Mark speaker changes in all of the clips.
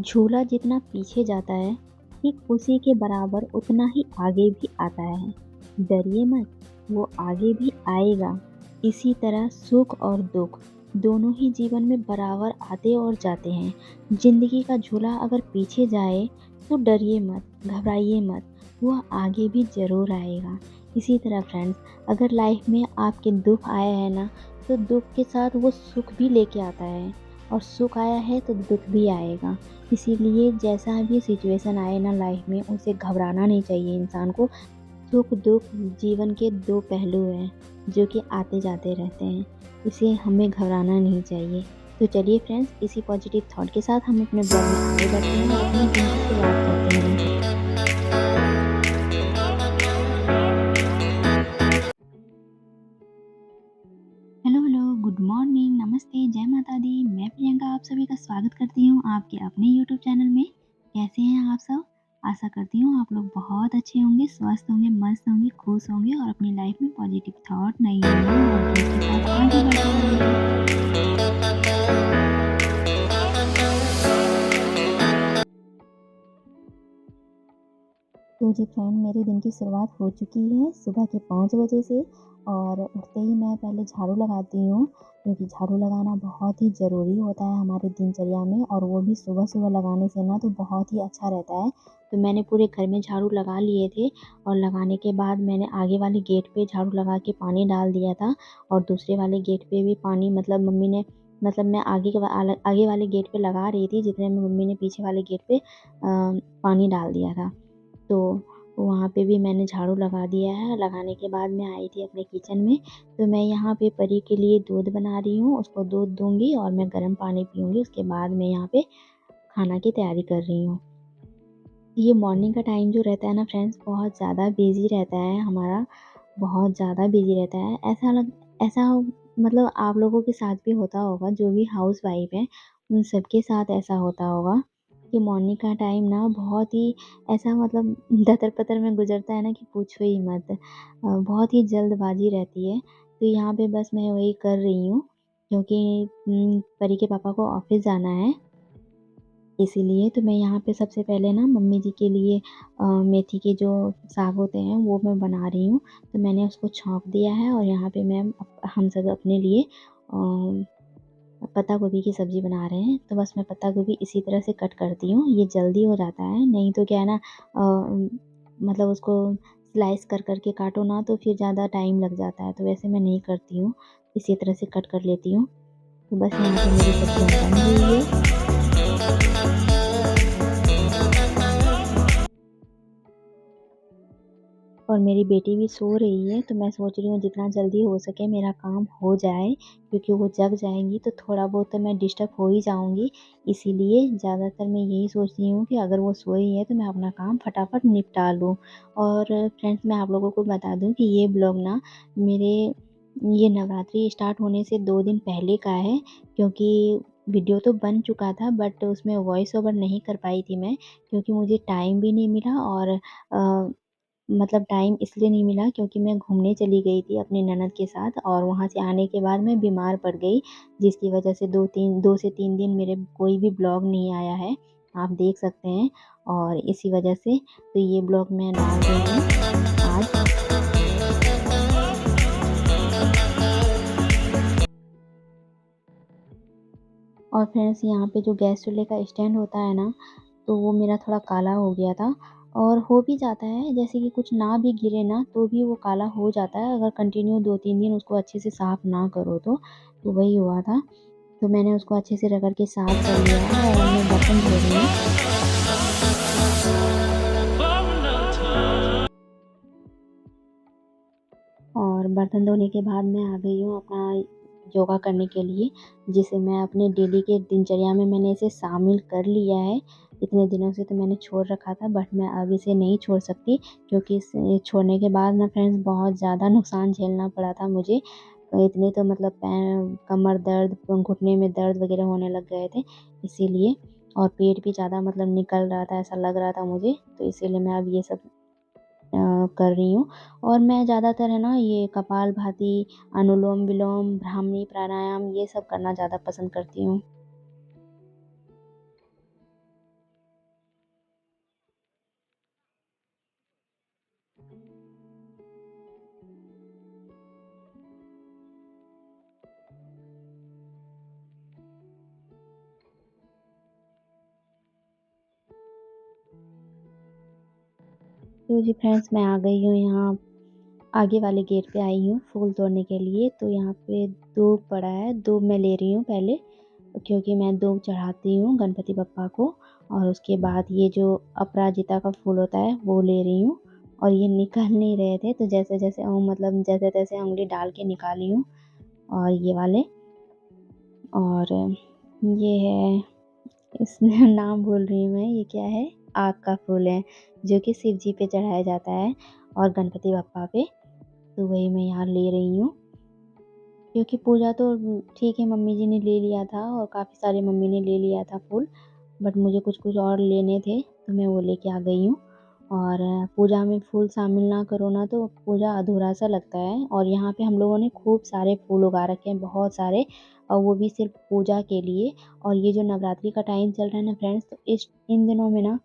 Speaker 1: झूला जितना पीछे जाता है, ठीक उसी के बराबर उतना ही आगे भी आता है। डरिए मत, वो आगे भी आएगा। इसी तरह सुख और दुख दोनों ही जीवन में बराबर आते और जाते हैं। जिंदगी का झूला अगर पीछे जाए तो डरिए मत, घबराइए मत, वो आगे भी जरूर आएगा। इसी तरह फ्रेंड्स, अगर लाइफ में आपके दुख आया है ना, तो दुख के साथ वो सुख भी लेके आता है, और सुख आया है तो दुख भी आएगा। इसीलिए जैसा भी सिचुएशन आए ना लाइफ में, उसे घबराना नहीं चाहिए इंसान को। सुख दुख जीवन के दो पहलू हैं जो कि आते जाते रहते हैं, इसे हमें घबराना नहीं चाहिए। तो चलिए फ्रेंड्स, इसी पॉजिटिव थॉट के साथ हम अपने ब्लॉग में आगे बढ़ते हैं और अपने दिन की शुरुआत करते हैं। हेलो हेलो, गुड मॉर्निंग, नमस्ते, जय माता दी। मैं प्रियंका आप सभी का स्वागत करती हूँ आपके अपने यूट्यूब चैनल में। कैसे हैं आप सब? आशा करती हूँ आप लोग बहुत अच्छे होंगे, स्वस्थ होंगे, मस्त होंगे, खुश होंगे और अपनी लाइफ में पॉजिटिव थॉट, नई उम्मीद और जोश के साथ आगे बढ़ते रहेंगे। तो जी फ्रेंड, मेरे दिन की शुरुआत हो चुकी है सुबह के 5 बजे से। और उठते ही मैं पहले झाड़ू लगाती हूँ, क्योंकि झाड़ू लगाना बहुत ही ज़रूरी होता है हमारे दिनचर्या में, और वो भी सुबह-सुबह लगाने से ना तो बहुत ही अच्छा रहता है। तो मैंने पूरे घर में झाड़ू लगा लिए थे, और लगाने के बाद मैंने आगे वाले गेट पे झाड़ू लगा के पानी डाल दिया था, और दूसरे वाले गेट पे भी पानी, मतलब मम्मी ने, मतलब मैं आगे वाले गेट पे लगा रही थी जितने में मम्मी ने पीछे वाले गेट पे पानी डाल दिया था। तो वहाँ पे भी मैंने झाड़ू लगा दिया है। लगाने के बाद मैं आई थी अपने किचन में, तो मैं यहाँ पे परी के लिए दूध बना रही हूँ। उसको दूध दूँगी और मैं गर्म पानी पीऊँगी। उसके बाद मैं यहाँ पे खाना की तैयारी कर रही हूँ। ये मॉर्निंग का टाइम जो रहता है ना फ्रेंड्स, बहुत ज़्यादा बिज़ी रहता है हमारा, बहुत ज़्यादा बिज़ी रहता है। ऐसा मतलब आप लोगों के साथ भी होता होगा, जो भी हाउसवाइफ़ हैं, उन सबके साथ ऐसा होता होगा कि मॉर्निंग का टाइम ना बहुत ही ऐसा, मतलब दतर-पतर में गुज़रता है ना कि पूछो ही मत। बहुत ही जल्दबाज़ी रहती है। तो यहाँ पे बस मैं वही कर रही हूँ, क्योंकि परी के पापा को ऑफ़िस जाना है। इसीलिए तो मैं यहाँ पे सबसे पहले ना मम्मी जी के लिए मेथी के जो साग होते हैं वो मैं बना रही हूँ। तो मैंने उसको छौंक दिया है, और यहाँ पे हम सब अपने लिए पत्ता गोभी की सब्ज़ी बना रहे हैं। तो बस मैं पत्ता गोभी इसी तरह से कट करती हूँ, ये जल्दी हो जाता है। नहीं तो क्या है ना, मतलब उसको स्लाइस कर के काटो ना तो फिर ज़्यादा टाइम लग जाता है। तो वैसे मैं नहीं करती हूँ, इसी तरह से कट कर लेती हूँ। तो बस यहाँ पे मेरी सब्ज़ियाँ बन रही है। और मेरी बेटी भी सो रही है, तो मैं सोच रही हूँ जितना जल्दी हो सके मेरा काम हो जाए, क्योंकि वो जग जाएँगी तो थोड़ा बहुत तो मैं डिस्टर्ब हो ही जाऊँगी। इसीलिए ज़्यादातर मैं यही सोचती हूँ कि अगर वो सोई है तो मैं अपना काम फटाफट निपटा लूँ। और फ्रेंड्स, मैं आप लोगों को बता दूँ कि ये ब्लॉग ना मेरे ये नवरात्रि स्टार्ट होने से 2 दिन पहले का है, क्योंकि वीडियो तो बन चुका था बट उसमें वॉइस ओवर नहीं कर पाई थी मैं, क्योंकि मुझे टाइम भी नहीं मिला। और मतलब टाइम इसलिए नहीं मिला क्योंकि मैं घूमने चली गई थी अपनी ननद के साथ, और वहाँ से आने के बाद मैं बीमार पड़ गई, जिसकी वजह से 2 से 3 दिन मेरे कोई भी ब्लॉग नहीं आया है, आप देख सकते हैं। और इसी वजह से तो ये ब्लॉग मैं डाल रही हूँ आज। और फ्रेंड्स, यहाँ पे जो गैस चूल्हे का स्टैंड होता है ना, तो वो मेरा थोड़ा काला हो गया था, और हो भी जाता है, जैसे कि कुछ ना भी गिरे ना तो भी वो काला हो जाता है अगर कंटिन्यू 2-3 दिन उसको अच्छे से साफ़ ना करो तो। तो वही हुआ था। तो मैंने उसको अच्छे से रगड़ के साफ़ कर लिया है, और अब मैं बर्तन धो रही हूँ। और बर्तन धोने के बाद मैं आ गई हूँ अपना योगा करने के लिए, जिसे मैं अपने डेली के दिनचर्या में मैंने इसे शामिल कर लिया है। इतने दिनों से तो मैंने छोड़ रखा था, बट मैं अब इसे नहीं छोड़ सकती, क्योंकि इसे छोड़ने के बाद ना फ्रेंड्स, बहुत ज़्यादा नुकसान झेलना पड़ा था मुझे। इतने तो मतलब कमर दर्द, घुटने में दर्द वगैरह होने लग गए थे, इसीलिए। और पेट भी ज़्यादा मतलब निकल रहा था, ऐसा लग रहा था मुझे, तो इसीलिए मैं अब ये सब कर रही हूँ। और मैं ज़्यादातर है ना ये कपालभाति, अनुलोम-विलोम, ब्राह्मणी प्राणायाम ये सब करना ज़्यादा पसंद करती हूँ। तो जी फ्रेंड्स, मैं आ गई हूँ यहाँ, आगे वाले गेट पे आई हूँ फूल तोड़ने के लिए। तो यहाँ पे दूब पड़ा है, दूब मैं ले रही हूँ पहले, क्योंकि मैं दूब चढ़ाती हूँ गणपति बप्पा को। और उसके बाद ये जो अपराजिता का फूल होता है वो ले रही हूँ। और ये निकल नहीं रहे थे, तो जैसे जैसे मतलब जैसे तैसे उंगली डाल के निकाली हूँ। और ये वाले, और ये है, इसमें नाम भूल रही हूँ मैं, ये क्या है, आग का फूल है, जो कि शिव जी पे चढ़ाया जाता है और गणपति बप्पा पे। तो वही मैं यहाँ ले रही हूँ, क्योंकि पूजा तो ठीक है मम्मी जी ने ले लिया था, और काफ़ी सारे मम्मी ने ले लिया था फूल, बट मुझे कुछ कुछ और लेने थे, तो मैं वो लेके आ गई हूँ। और पूजा में फूल शामिल ना करो ना तो पूजा अधूरा सा लगता है। और यहाँ पे हम लोगों ने खूब सारे फूल उगा रखे हैं, बहुत सारे, और वो भी सिर्फ पूजा के लिए। और ये जो नवरात्रि का टाइम चल रहा है ना फ्रेंड्स, तो इन दिनों में ना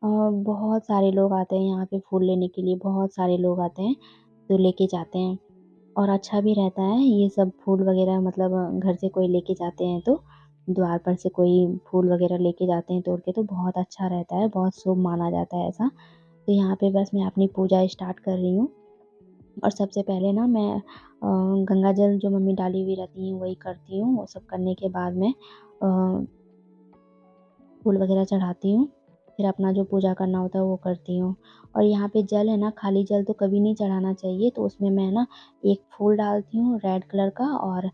Speaker 1: बहुत सारे लोग आते हैं यहाँ पे फूल लेने के लिए, बहुत सारे लोग आते हैं, तो लेके जाते हैं। और अच्छा भी रहता है ये सब फूल वगैरह, मतलब घर से कोई लेके जाते हैं तो, द्वार पर से कोई फूल वगैरह लेके जाते हैं तोड़ के, तो बहुत अच्छा रहता है, बहुत शुभ माना जाता है ऐसा। तो यहाँ पे बस मैं अपनी पूजा स्टार्ट कर रही हूँ। और सबसे पहले ना मैं गंगा जल जो मम्मी डाली हुई रहती हैं वही करती हूँ। वो सब करने के बाद मैं फूल वगैरह चढ़ाती हूँ, फिर अपना जो पूजा करना होता है वो करती हूँ। और यहाँ पे जल है ना, खाली जल तो कभी नहीं चढ़ाना चाहिए, तो उसमें मैं ना एक फूल डालती हूँ रेड कलर का, और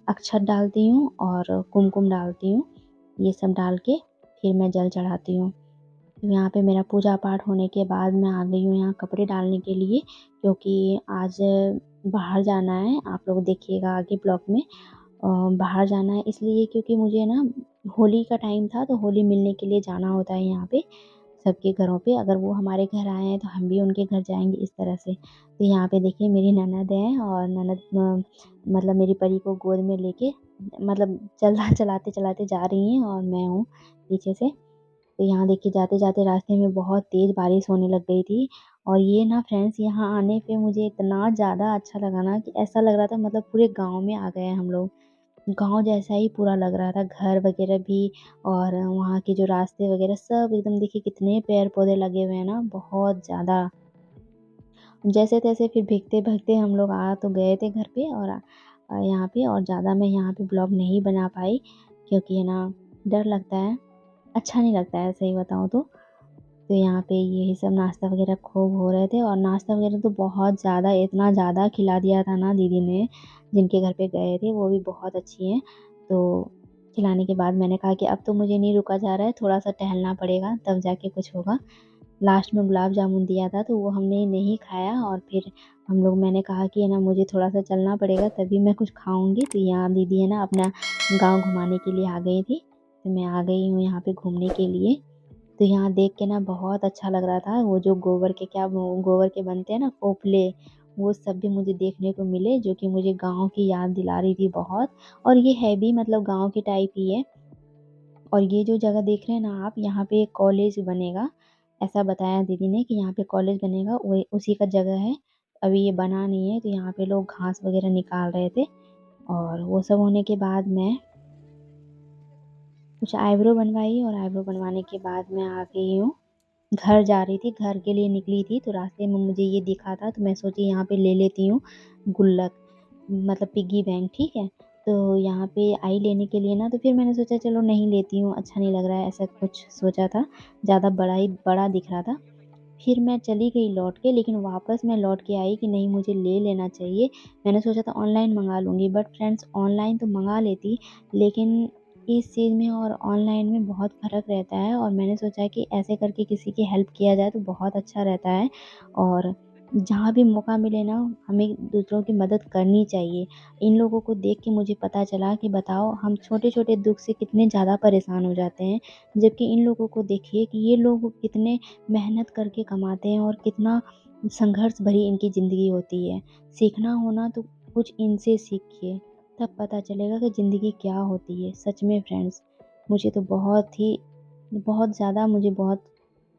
Speaker 1: अक्षत डालती हूँ और कुमकुम डालती हूँ। ये सब डाल के फिर मैं जल चढ़ाती हूँ। तो यहाँ पे मेरा पूजा पाठ होने के बाद मैं आ गई हूँ यहाँ कपड़े डालने के लिए, क्योंकि आज बाहर जाना है। आप लोग देखिएगा आगे ब्लॉग में, बाहर जाना है इसलिए, क्योंकि मुझे ना होली का टाइम था, तो होली मिलने के लिए जाना होता है यहाँ पे सबके घरों पे। अगर वो हमारे घर आए हैं तो हम भी उनके घर जाएंगे, इस तरह से। तो यहाँ पे देखिए मेरी ननद है, और ननद मतलब मेरी परी को गोद में लेके, मतलब चलाते चलाते जा रही हैं, और मैं हूँ पीछे से। तो यहाँ देखिए जाते जाते रास्ते में बहुत तेज़ बारिश होने लग गई थी। और ये ना फ्रेंड्स, यहाँ आने पे मुझे इतना ज़्यादा अच्छा लगा ना, कि ऐसा लग रहा था मतलब पूरे गांव में आ गए हैं हम लोग। गाँव जैसा ही पूरा लग रहा था, घर वगैरह भी, और वहाँ के जो रास्ते वगैरह सब एकदम, देखिए कितने पेड़-पौधे लगे हुए हैं ना, बहुत ज़्यादा। जैसे-तैसे फिर भीगते-भागते हम लोग आ तो गए थे घर पे, और यहाँ पे, और ज़्यादा मैं यहाँ पे ब्लॉग नहीं बना पाई, क्योंकि है ना डर लगता है, अच्छा नहीं लगता है सही बताऊँ तो। तो यहाँ पे यही सब नाश्ता वगैरह खूब हो रहे थे, और नाश्ता वगैरह तो बहुत ज़्यादा, इतना ज़्यादा खिला दिया था ना दीदी ने, जिनके घर पे गए थे वो भी बहुत अच्छी हैं। तो खिलाने के बाद मैंने कहा कि अब तो मुझे नहीं रुका जा रहा है, थोड़ा-सा टहलना पड़ेगा तब जाके कुछ होगा। लास्ट में गुलाब जामुन दिया था, तो वो हमने नहीं खाया, और फिर मैंने कहा कि है ना मुझे थोड़ा-सा चलना पड़ेगा तभी मैं कुछ खाऊँगी। तो यहाँ दीदी है ना अपना गाँव घुमाने के लिए आ गई थी, तो मैं आ गई हूँ यहाँ पे घूमने के लिए। तो यहाँ देख के ना बहुत अच्छा लग रहा था, वो जो गोबर के बनते हैं ना कोपले, वो सब भी मुझे देखने को मिले, जो कि मुझे गाँव की याद दिला रही थी बहुत। और ये है भी मतलब गाँव के टाइप ही है। और ये जो जगह देख रहे हैं ना आप, यहाँ पे एक कॉलेज बनेगा, ऐसा बताया दीदी ने कि यहाँ पे कॉलेज बनेगा, वही उसी का जगह है। अभी ये बना नहीं है, तो यहाँ पे लोग घास वगैरह निकाल रहे थे। और वो सब होने के बाद मैं कुछ आईब्रो बनवाई, और आईब्रो बनवाने के बाद मैं आ गई हूँ, घर जा रही थी, घर के लिए निकली थी। तो रास्ते में मुझे ये दिखा था, तो मैं सोची यहाँ पे ले लेती हूँ गुल्लक, मतलब पिग्गी बैंक, ठीक है। तो यहाँ पे आई लेने के लिए ना, तो फिर मैंने सोचा चलो नहीं लेती हूँ, अच्छा नहीं लग रहा है, ऐसा कुछ सोचा था, ज़्यादा बड़ा दिख रहा था। फिर मैं चली गई लौट के, लेकिन वापस मैं लौट के आई कि नहीं मुझे ले लेना चाहिए। मैंने सोचा था ऑनलाइन मँगा लूँगी, बट फ्रेंड्स ऑनलाइन तो मँगा लेती, लेकिन इस चीज़ में और ऑनलाइन में बहुत फ़र्क रहता है, और मैंने सोचा कि ऐसे करके किसी की हेल्प किया जाए तो बहुत अच्छा रहता है। और जहाँ भी मौका मिले ना, हमें दूसरों की मदद करनी चाहिए। इन लोगों को देख के मुझे पता चला कि बताओ हम छोटे-छोटे दुःख से कितने ज़्यादा परेशान हो जाते हैं, जबकि इन लोगों को देखिए कि ये लोग कितने मेहनत करके कमाते हैं, और कितना संघर्ष भरी इनकी ज़िंदगी होती है। सीखना हो ना तो कुछ इनसे सीखिए, तब पता चलेगा कि ज़िंदगी क्या होती है। सच में फ्रेंड्स, मुझे तो बहुत ज़्यादा मुझे बहुत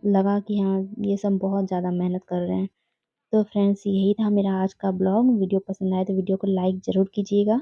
Speaker 1: लगा कि हाँ, ये सब बहुत ज़्यादा मेहनत कर रहे हैं। तो फ्रेंड्स यही था मेरा आज का ब्लॉग। वीडियो पसंद आए तो वीडियो को लाइक ज़रूर कीजिएगा।